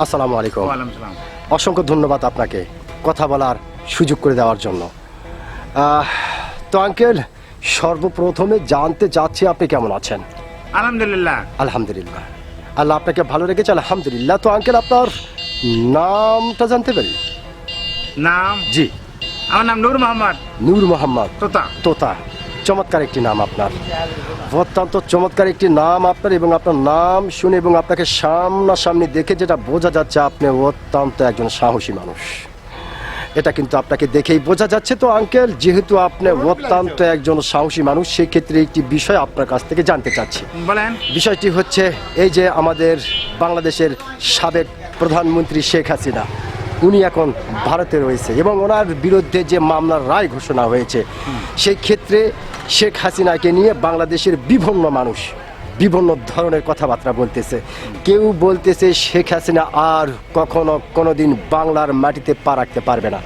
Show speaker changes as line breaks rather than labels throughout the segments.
আসসালামু আলাইকুম।
ওয়ালাইকুম সালাম।
অসংখ্য ধন্যবাদ আপনাকে কথা বলার সুযোগ করে দেওয়ার জন্য। তো আঙ্কেল, সর্বপ্রথমে জানতে চাচ্ছি আপনি কেমন আছেন?
আলহামদুলিল্লাহ।
আলহামদুলিল্লাহ, আল্লাহ আপনাকে ভালো রেখেছে, আলহামদুলিল্লাহ। তো আঙ্কেল, আপনার নামটা জানতে পারি?
নাম?
জি,
আমার নাম নূর মোহাম্মদ।
নূর মোহাম্মদ
তোতা।
তোতা, চমৎকার একটি নাম আপনার, অত্যন্ত চমৎকার একটি নাম আপনার। এবং আপনার নাম শুনে এবং আপনাকে সামনাসামনি দেখে যেটা বোঝা যাচ্ছে, আপনি অত্যন্ত একজন সাহসী মানুষ। এটা কিন্তু আপনাকে দেখেই বোঝা যাচ্ছে। তো আঙ্কেল, যেহেতু আপনি অত্যন্ত একজন সাহসী মানুষ, সেক্ষেত্রে একটি বিষয় আপনার কাছ থেকে জানতে চাচ্ছি।
বলেন।
বিষয়টি হচ্ছে এই যে আমাদের বাংলাদেশের সাবেক প্রধানমন্ত্রী শেখ হাসিনা, উনি এখন ভারতে রয়েছে এবং ওনার বিরুদ্ধে যে মামলার রায় ঘোষণা হয়েছে, সেই ক্ষেত্রে শেখ হাসিনাকে নিয়ে বাংলাদেশের বিভিন্ন মানুষ বিভিন্ন ধরনের কথাবার্তা বলতেছে। কেউ বলতেছে শেখ হাসিনা আর কোনোদিন বাংলার মাটিতে পা রাখতে পারবে না,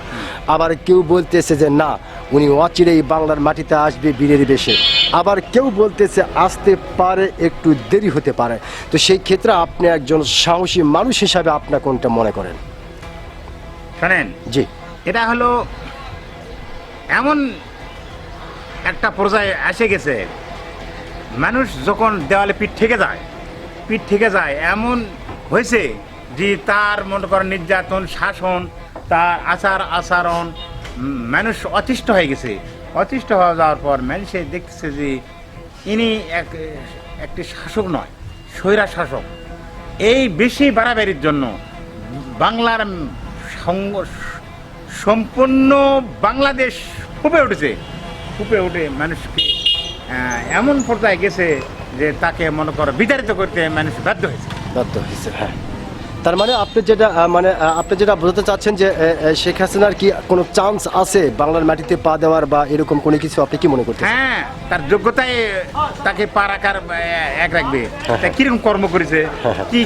আবার কেউ বলতেছে যে না, উনি অচিরেই বাংলার মাটিতে আসবে বীরের বেশে, আবার কেউ বলতেছে আসতে পারে, একটু দেরি হতে পারে। তো সেই ক্ষেত্রে আপনি একজন সাহসী মানুষ হিসাবে আপনার কোনটা মনে করেন?
শোনেন,
জি,
এটা হলো এমন একটা পর্যায়ে এসে গেছে, মানুষ যখন দেওয়ালে পিঠ থেকে যায় এমন হয়েছে যে তার মনে করেন নির্যাতন, শাসন, তার আচরণ মানুষ অতিষ্ঠ হয়ে গেছে। অতিষ্ঠ হয়ে যাওয়ার পর মানুষে দেখতেছে যে ইনি একটি শাসক নয়, স্বৈরা শাসক। এই বেশি বাড়াবাড়ির জন্য বাংলার সম্পূর্ণ বাংলাদেশ ফুপে উঠে মানুষকে এমন পর্যায়ে গেছে যে তাকে মনে করো বিতাড়িত করতে মানুষ বাধ্য হয়েছে।
হ্যাঁ। তার মানে আপনি যেটা বোঝাতে চাচ্ছেন যে শেখ হাসিনার কি কোনো চান্স আছে বাংলার মাটিতে পা দেওয়ার, বা এরকম কোনো কিছু আপনি কি মনে করতেন?
হ্যাঁ, তার যোগ্যতায় তাকে পা রাখার এক রাখবে। তা কিরকম কর্ম করেছে,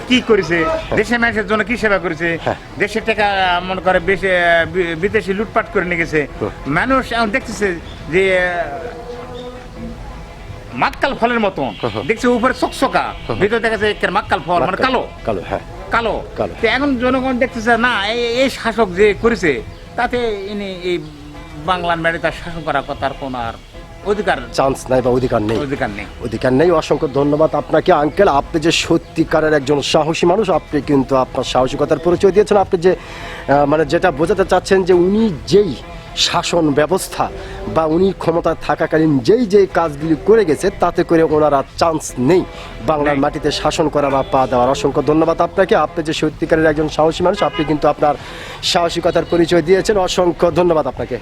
কি করেছে, দেশের মানুষের জন্য কি সেবা করেছে, দেশের টাকা মনে করে বিদেশি লুটপাট করে নিয়ে গেছে। মানুষ এখন দেখতেছে যে মাক্কাল ফলের মতন দেখছে, উপরে চকচকা, ভিতরে দেখা যাচ্ছে মাক্কাল ফল, মানে কালো
কালো। হ্যাঁ,
কালো। তো এখন জনগণ দেখতেছে না, এই শাসক যে করেছে তাতে ইনি এই বাংলার মেরে তার শাসন করার তার কোন আর
চান্স নাই বা অধিকার নেই। অসংখ্য ধন্যবাদ আপনাকে আঙ্কেল। আপনি যে সত্যিকারের একজন সাহসী মানুষ, আপনি কিন্তু আপনার সাহসিকতার পরিচয় দিয়েছেন। আপনি যে যেটা বোঝাতে চাচ্ছেন যে উনি যেই শাসন ব্যবস্থা বা উনি ক্ষমতা থাকাকালীন যেই কাজগুলি করে গেছে, তাতে করে ওনার আর চান্স নেই বাংলার মাটিতে শাসন করা বা পা দেওয়ার। অসংখ্য ধন্যবাদ আপনাকে। আপনি যে সত্যিকারের একজন সাহসী মানুষ, আপনি কিন্তু আপনার সাহসিকতার পরিচয় দিয়েছেন। অসংখ্য ধন্যবাদ আপনাকে।